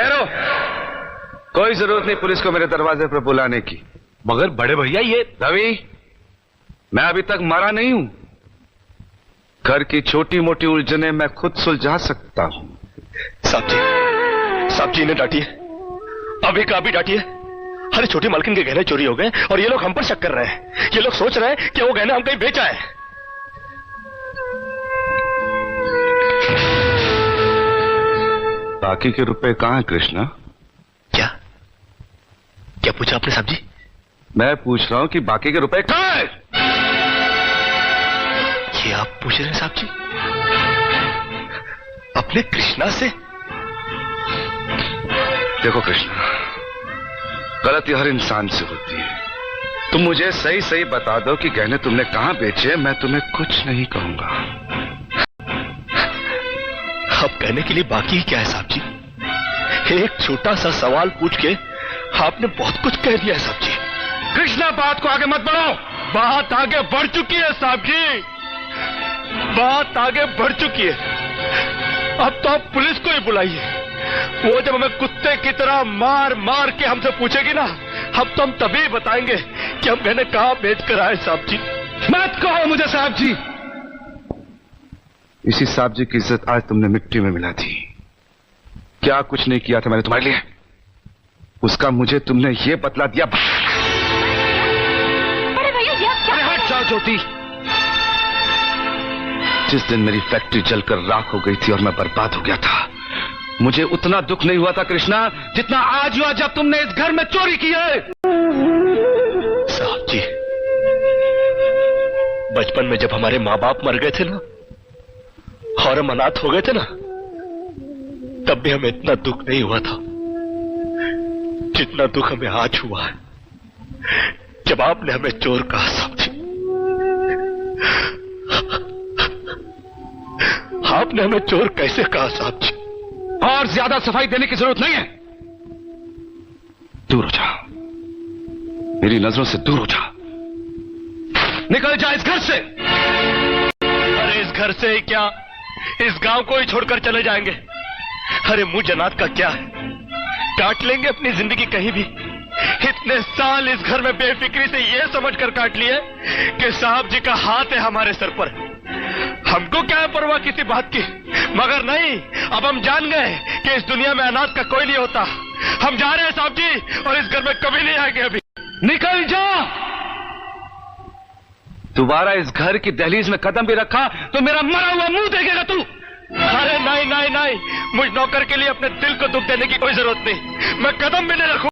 ठहरो, कोई जरूरत नहीं पुलिस को मेरे दरवाजे पर बुलाने की। मगर बड़े भैया ये रवि, मैं अभी तक मरा नहीं हूं। घर की छोटी मोटी उलझने मैं खुद सुलझा सकता हूं। साहब जी इन्हें डांटिए, अभी का अभी डांटिए। अरे छोटी मालकिन के गहने चोरी हो गए और ये लोग हम पर शक कर रहे हैं। ये लोग सोच रहे हैं कि वो गहने हम कहीं बेचा है। बाकी के रुपए कहां हैं कृष्णा? क्या पूछा आपने साहब जी? मैं पूछ रहा हूं कि बाकी के रुपए कहां हैं? ये आप पूछ रहे हैं साहब जी अपने कृष्णा से? देखो कृष्णा, गलती हर इंसान से होती है। तुम मुझे सही सही बता दो कि गहने तुमने कहां बेचे, मैं तुम्हें कुछ नहीं कहूंगा। अब कहने के लिए बाकी ही क्या है साहब जी? एक छोटा सा सवाल पूछ के आपने बहुत कुछ कह दिया है साहब जी। कृष्णा, बात को आगे मत बढ़ाओ। बात आगे बढ़ चुकी है साहब जी, बात आगे बढ़ चुकी है। अब तो आप पुलिस को ही बुलाइए। वो जब हमें कुत्ते की तरह मार मार के हमसे पूछेगी ना, अब तो हम तभी बताएंगे कि हम गहने कहां बेच कर आए साहब जी। मत कहो मुझे साहब जी। इसी साहब जी की इज्जत आज तुमने मिट्टी में मिला दी। क्या कुछ नहीं किया था मैंने तुम्हारे लिए, उसका मुझे तुमने ये बतला दिया। अरे भैया ये क्या? अरे हट जाओ ज्योति। जिस दिन मेरी फैक्ट्री जलकर राख हो गई थी और मैं बर्बाद हो गया था, मुझे उतना दुख नहीं हुआ था कृष्णा जितना आज हुआ जब तुमने इस घर में चोरी की है। साहब जी, बचपन में जब हमारे माँ बाप मर गए थे ना और हम अनाथ हो गए थे ना, तब भी हमें इतना दुख नहीं हुआ था जितना दुख हमें आज हुआ है जब आपने हमें चोर कहा साहब जी। आपने हमें चोर कैसे कहा साहब जी? और ज्यादा सफाई देने की जरूरत नहीं है। दूर हो जा, मेरी नजरों से दूर हो जा। निकल जा इस घर से। अरे इस घर से ही क्या, इस गांव को ही छोड़कर चले जाएंगे। अरे मुझ जनात का क्या है, काट लेंगे अपनी जिंदगी कहीं भी। इतने साल इस घर में बेफिक्री से ये समझकर काट लिए कि साहब जी का हाथ है हमारे सर पर। हमको क्या है परवाह किसी बात की, मगर नहीं, अब हम जान गए कि इस दुनिया में अनाथ का कोई नहीं होता। हम जा रहे हैं साहब जी और इस घर में कभी नहीं आएंगे। अभी निकल जा। दोबारा इस घर की दहलीज में कदम भी रखा तो मेरा मरा हुआ मुंह देखेगा तू। अरे नहीं नहीं नहीं, मुझ नौकर के लिए अपने दिल को दुख देने की कोई जरूरत नहीं। मैं कदम भी नहीं रखूं।